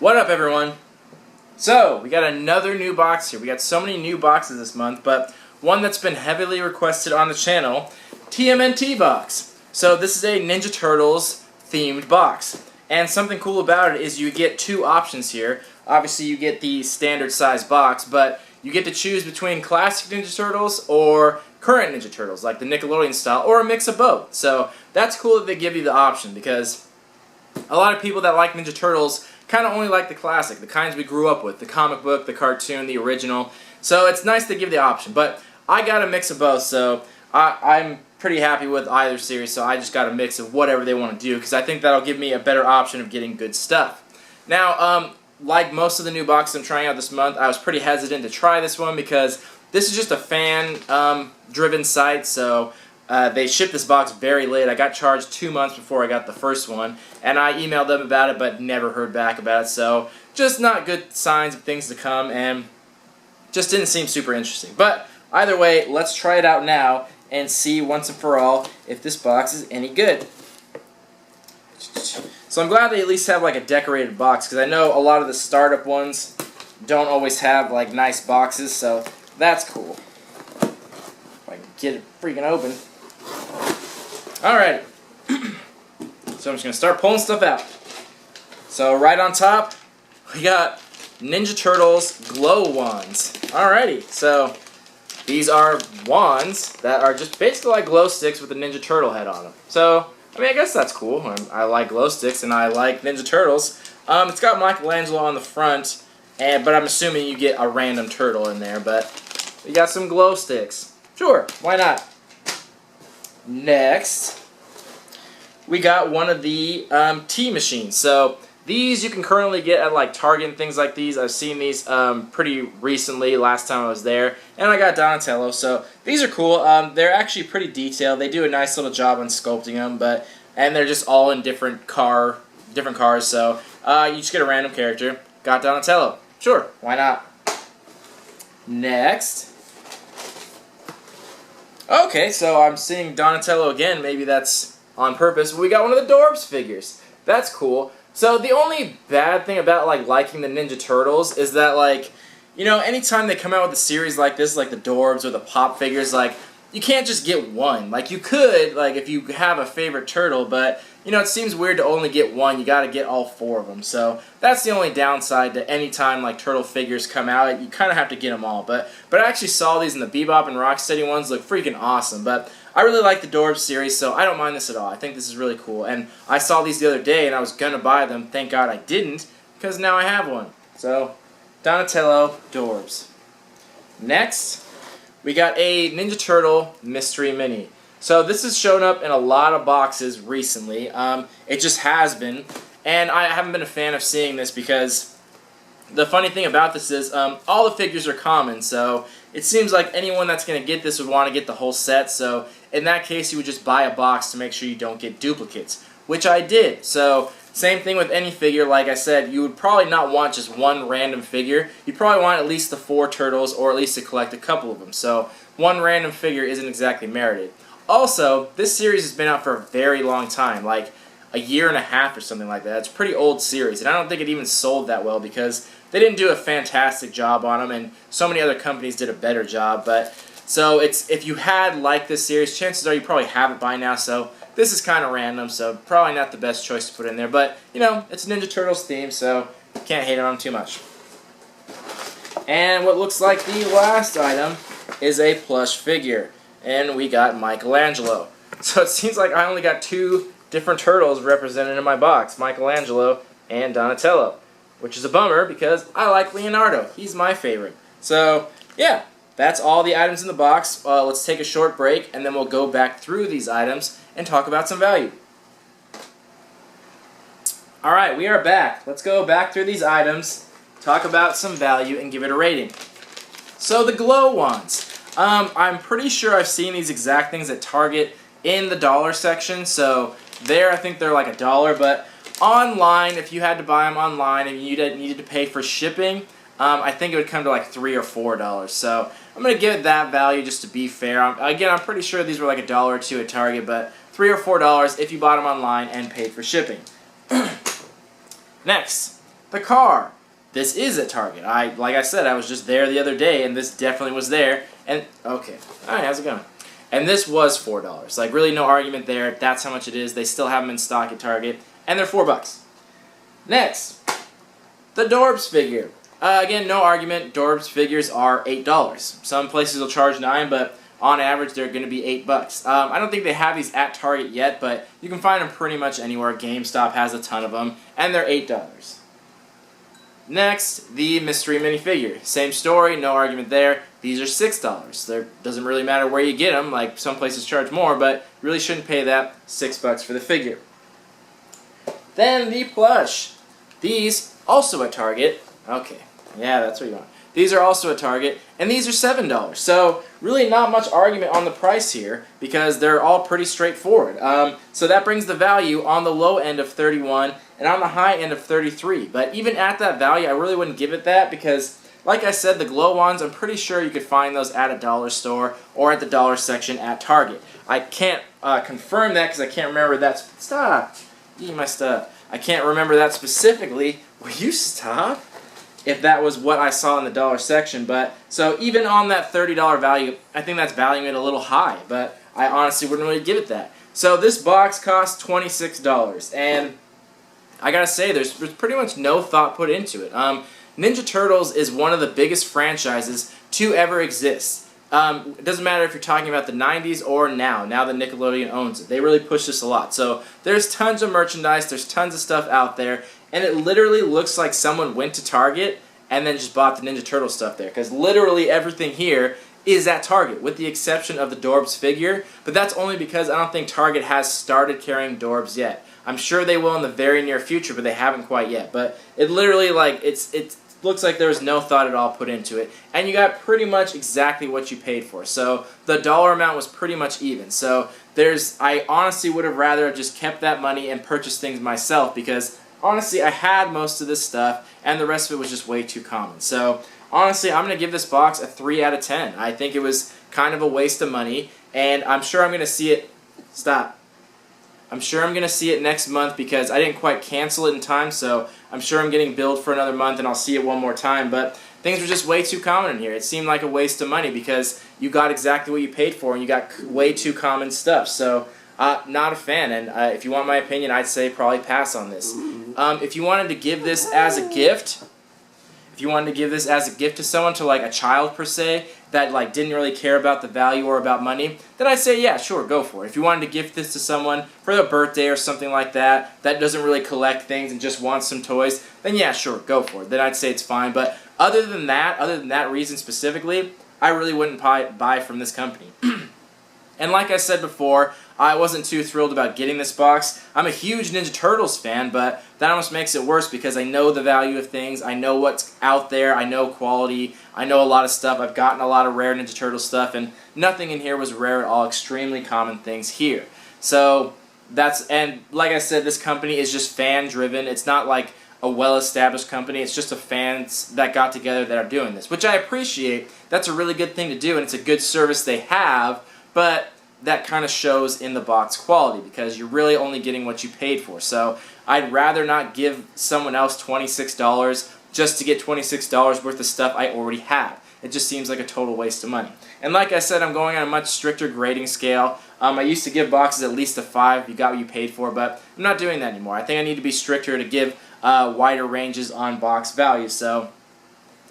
What up, everyone? So, we got another new box here. We got so many new boxes this month, but one that's been heavily requested on the channel, TMNT box. So this is a Ninja Turtles themed box. And something cool about it is you get two options here. Obviously you get the standard size box, but you get to choose between classic Ninja Turtles or current Ninja Turtles, like the Nickelodeon style, or a mix of both. So that's cool that they give you the option, because a lot of people that like Ninja Turtles kind of only like the classic, the kinds we grew up with, the comic book, the cartoon, the original. So it's nice to give the option, but I got a mix of both, so I'm pretty happy with either series, so I just got a mix of whatever they want to do, because I think that'll give me a better option of getting good stuff. Now, like most of the new boxes I'm trying out this month, I was pretty hesitant to try this one because this is just a fan-driven site, so they shipped this box very late. I got charged 2 months before I got the first one, and I emailed them about it but never heard back about it, so just not good signs of things to come, and just didn't seem super interesting. But either way, let's try it out now and see once and for all if this box is any good. So I'm glad they at least have like a decorated box, because I know a lot of the startup ones don't always have like nice boxes, so that's cool. If I can get it freaking open. Alright, so I'm just going to start pulling stuff out. So right on top, we got Ninja Turtles glow wands. Alrighty, so these are wands that are just basically like glow sticks with a Ninja Turtle head on them. So, I mean, I guess that's cool. I like glow sticks and I like Ninja Turtles. It's got Michelangelo on the front, but I'm assuming you get a random turtle in there, but we got some glow sticks. Sure, why not? Next, we got one of the tea machines. So these you can currently get at like Target and things like these. I've seen these pretty recently, last time I was there, and I got Donatello. So these are cool. They're actually pretty detailed. They do a nice little job on sculpting them, and they're just all in different cars. So you just get a random character. Got Donatello. Sure, why not? Next. Okay, so I'm seeing Donatello again. Maybe that's on purpose. We got one of the Dorbs figures. That's cool. So the only bad thing about like liking the Ninja Turtles is that, like, you know, anytime they come out with a series like this, like the Dorbs or the Pop figures, like, you can't just get one. Like, you could, like, if you have a favorite turtle, but, you know, it seems weird to only get one. You gotta get all four of them. So that's the only downside to any time, like, turtle figures come out. You kind of have to get them all. But I actually saw these in the Bebop and Rocksteady ones. Look freaking awesome. But I really like the Dorbs series, so I don't mind this at all. I think this is really cool. And I saw these the other day, and I was gonna buy them. Thank God I didn't, because now I have one. So, Donatello, Dorbs. Next, we got a Ninja Turtle Mystery Mini. So this has shown up in a lot of boxes recently. It just has been. And I haven't been a fan of seeing this because the funny thing about this is all the figures are common. So it seems like anyone that's going to get this would want to get the whole set. So in that case, you would just buy a box to make sure you don't get duplicates, which I did. So same thing with any figure. Like I said, you would probably not want just one random figure. You'd probably want at least the 4 turtles, or at least to collect a couple of them. So one random figure isn't exactly merited. Also, this series has been out for a very long time, like a year and a half or something like that. It's a pretty old series, and I don't think it even sold that well because they didn't do a fantastic job on them, and so many other companies did a better job. But so if you had liked this series, chances are you probably have it by now. So this is kind of random, so probably not the best choice to put in there. But, you know, it's a Ninja Turtles theme, so can't hate on them too much. And what looks like the last item is a plush figure. And we got Michelangelo. So it seems like I only got 2 different turtles represented in my box, Michelangelo and Donatello. Which is a bummer because I like Leonardo. He's my favorite. So, yeah, that's all the items in the box. Let's take a short break, and then we'll go back through these items and talk about some value. Alright, we are back. Let's go back through these items, talk about some value, and give it a rating. So the glow wands. I'm pretty sure I've seen these exact things at Target in the dollar section. So there I think they're like $1, but online, if you had to buy them online and you needed to pay for shipping, I think it would come to like $3 or $4. So I'm going to give it that value just to be fair. Again, I'm pretty sure these were like $1 or $2 at Target, but $3 or $4 if you bought them online and paid for shipping. Next, The car. This is at Target. Like I said, I was just there the other day, and this definitely was there. And, okay. Alright, how's it going? And this was $4. Like, really no argument there. That's how much it is. They still have them in stock at Target. And they're $4. Next, the Dorbs figure. Again, no argument. Dorbs figures are $8. Some places will charge $9, but on average, they're going to be $8. I don't think they have these at Target yet, but you can find them pretty much anywhere. GameStop has a ton of them, and they're $8. Next, the mystery minifigure. Same story, no argument there. These are $6. There doesn't really matter where you get them. Like, some places charge more, but really shouldn't pay that. $6 for the figure. Then the plush. These also at Target. Okay, yeah, that's what you want. These are also at Target, and these are $7. So really not much argument on the price here because they're all pretty straightforward. So that brings the value on the low end of $31 and on the high end of $33. But even at that value, I really wouldn't give it that because, like I said, the glow ones, I'm pretty sure you could find those at a dollar store or at the dollar section at Target. I can't confirm that because I can't remember that. Stop! Eating my stuff. I can't remember that specifically. Will you stop? If that was what I saw in the dollar section, but so even on that $30 value, I think that's valuing it a little high, but I honestly wouldn't really give it that. So this box costs $26, and I gotta say, there's pretty much no thought put into it. Ninja Turtles is one of the biggest franchises to ever exist. It doesn't matter if you're talking about the 90s or now that Nickelodeon owns it. They really push this a lot. So there's tons of merchandise, there's tons of stuff out there, and it literally looks like someone went to Target and then just bought the Ninja Turtle stuff there. Because literally everything here is at Target, with the exception of the Dorbs figure. But that's only because I don't think Target has started carrying Dorbs yet. I'm sure they will in the very near future, but they haven't quite yet. But it literally, like, it looks like there was no thought at all put into it. And you got pretty much exactly what you paid for. So the dollar amount was pretty much even. So I honestly would have rather just kept that money and purchased things myself because honestly, I had most of this stuff, and the rest of it was just way too common. So, honestly, I'm going to give this box a 3 out of 10. I think it was kind of a waste of money, and I'm sure I'm going to see it... Stop. I'm sure I'm going to see it next month because I didn't quite cancel it in time, so I'm sure I'm getting billed for another month, and I'll see it one more time. But things were just way too common in here. It seemed like a waste of money because you got exactly what you paid for, and you got way too common stuff. So... not a fan, and if you want my opinion, I'd say probably pass on this. If you wanted to give this as a gift, to someone, to like a child per se, that like didn't really care about the value or about money, then I'd say yeah, sure, go for it. If you wanted to gift this to someone for their birthday or something like that, that doesn't really collect things and just wants some toys, then yeah, sure, go for it. Then I'd say it's fine. But other than that reason specifically, I really wouldn't buy from this company. And like I said before, I wasn't too thrilled about getting this box. I'm a huge Ninja Turtles fan, but that almost makes it worse because I know the value of things, I know what's out there, I know quality, I know a lot of stuff. I've gotten a lot of rare Ninja Turtle stuff, and nothing in here was rare at all. Extremely common things here. So and like I said, this company is just fan-driven. It's not like a well-established company. It's just the fans that got together that are doing this, which I appreciate. That's a really good thing to do, and it's a good service they have. But that kind of shows in the box quality because you're really only getting what you paid for. So I'd rather not give someone else $26 just to get $26 worth of stuff I already have. It just seems like a total waste of money. And like I said, I'm going on a much stricter grading scale. I used to give boxes at least a 5. You got what you paid for, but I'm not doing that anymore. I think I need to be stricter to give wider ranges on box value. So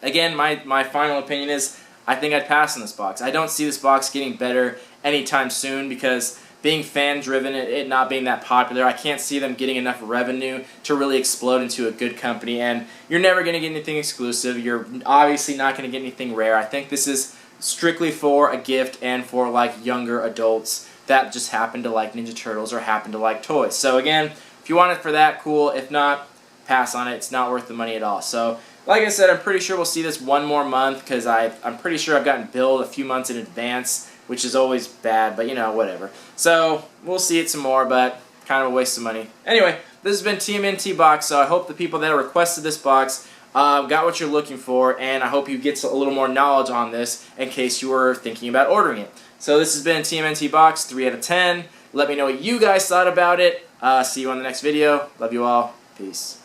again, my final opinion is I think I'd pass on this box. I don't see this box getting better anytime soon because being fan-driven, it not being that popular, I can't see them getting enough revenue to really explode into a good company, and you're never going to get anything exclusive. You're obviously not going to get anything rare. I think this is strictly for a gift and for like younger adults that just happen to like Ninja Turtles or happen to like toys. So again, if you want it for that, cool. If not, pass on it. It's not worth the money at all. So like I said, I'm pretty sure we'll see this one more month because I'm pretty sure I've gotten billed a few months in advance, which is always bad, but you know, whatever. So we'll see it some more, but kind of a waste of money. Anyway, this has been TMNT Box, so I hope the people that requested this box got what you're looking for, and I hope you get a little more knowledge on this in case you were thinking about ordering it. So this has been TMNT Box, 3 out of 10. Let me know what you guys thought about it. See you on the next video. Love you all. Peace.